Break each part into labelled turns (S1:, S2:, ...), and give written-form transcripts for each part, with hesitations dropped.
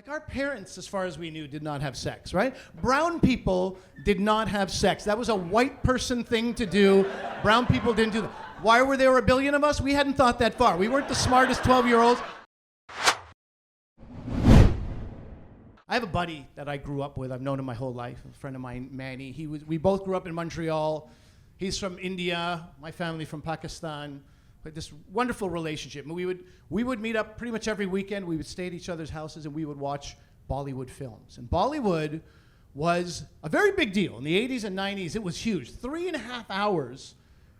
S1: Like our parents, as far as we knew, did not have sex, right? Brown people did not have sex. That was a white person thing to do. Brown people didn't do that. Why were there a billion of us? We hadn't thought that far. We weren't the smartest 12-year-olds. I have a buddy that I grew up with. I've known him my whole life. A friend of mine, Manny. We both grew up in Montreal. He's from India. My family from Pakistan. But this wonderful relationship. We would meet up pretty much every weekend. We would stay at each other's houses and we would watch Bollywood films. And Bollywood was a very big deal. In the 80s and 90s, it was huge. 3.5 hours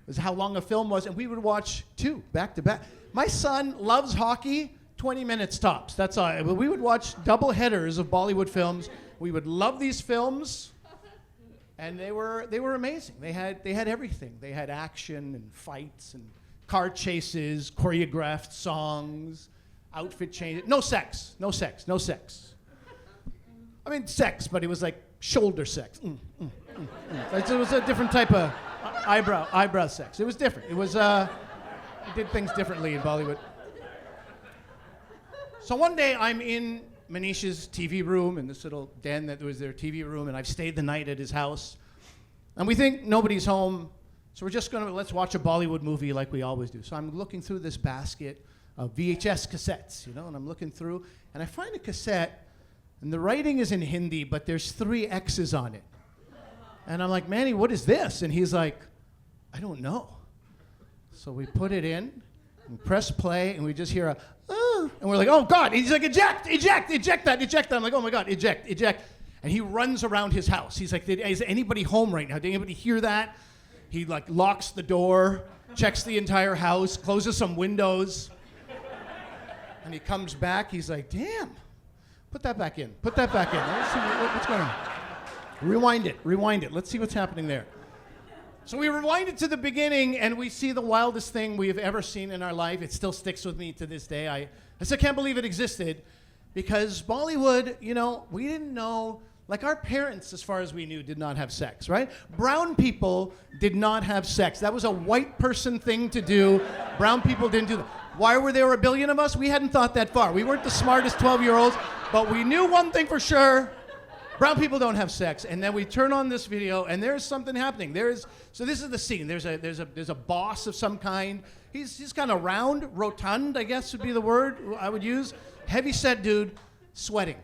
S1: was how long a film was, and we would watch 2 back to back. My son loves hockey, 20 minutes tops. That's all. We would watch double headers of Bollywood films. We would love these films, and they were amazing. They had everything. They had action and fights and car chases, choreographed songs, outfit changes. No sex. I mean, sex, but it was like shoulder sex. It was a different type of eyebrow sex. It was different. It was, we did things differently in Bollywood. So one day I'm in Manish's TV room, in this little den that was their TV room, and I've stayed the night at his house. And we think nobody's home, so we're just let's watch a Bollywood movie like we always do. So I'm looking through this basket of VHS cassettes, and I'm looking through, and I find a cassette, and the writing is in Hindi, but there's 3 X's on it. And I'm like, Manny, what is this? And he's like, I don't know. So we put it in, and press play, and we just hear and we're like, oh God. And he's like, eject that. I'm like, oh my God, eject. And he runs around his house. He's like, is anybody home right now? Did anybody hear that? He like locks the door, checks the entire house, closes some windows. And he comes back, he's like, damn, put that back in. Let's see what's going on. Rewind it. Let's see what's happening there. So we rewind it to the beginning, and we see the wildest thing we have ever seen in our life. It still sticks with me to this day. I still can't believe it existed, because Bollywood, we didn't know, like our parents, as far as we knew, did not have sex, right? Brown people did not have sex. That was a white person thing to do. Brown people didn't do that. Why were there a billion of us? We hadn't thought that far. We weren't the smartest 12-year-olds, but we knew one thing for sure. Brown people don't have sex. And then we turn on this video, and there's something happening. So this is the scene. There's a boss of some kind. He's kind of round, rotund, I guess would be the word I would use. Heavy set dude, sweating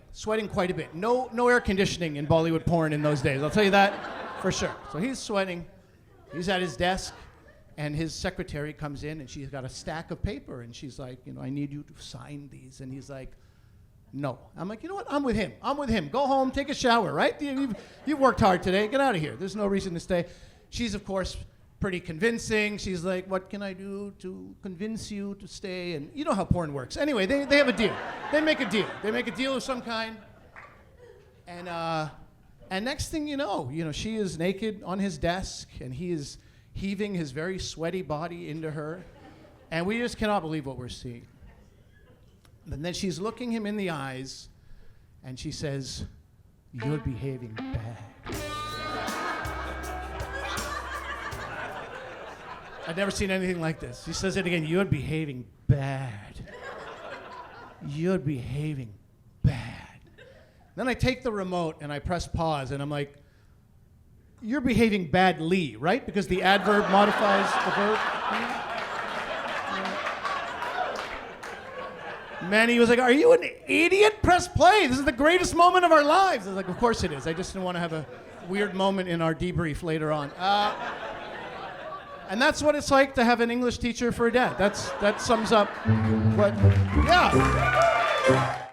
S1: quite a bit. No air conditioning in Bollywood porn in those days. I'll tell you that for sure. So he's sweating. He's at his desk, and his secretary comes in, and she's got a stack of paper, and she's like, I need you to sign these. And he's like, no. I'm like, you know what? I'm with him. Go home, take a shower, right? You've worked hard today. Get out of here. There's no reason to stay. She's, of course, pretty convincing. She's like, what can I do to convince you to stay? And you know how porn works. Anyway, they have a deal. They make a deal of some kind. And next thing you know, she is naked on his desk, and he is heaving his very sweaty body into her. And we just cannot believe what we're seeing. And then she's looking him in the eyes, and she says, you're behaving bad. I've never seen anything like this. She says it again, you're behaving bad. You're behaving bad. Then I take the remote and I press pause, and I'm like, you're behaving badly, right? Because the adverb modifies the verb. Manny was like, are you an idiot? Press play. This is the greatest moment of our lives. I was like, of course it is. I just didn't want to have a weird moment in our debrief later on. And that's what it's like to have an English teacher for a dad. That sums up what, yeah.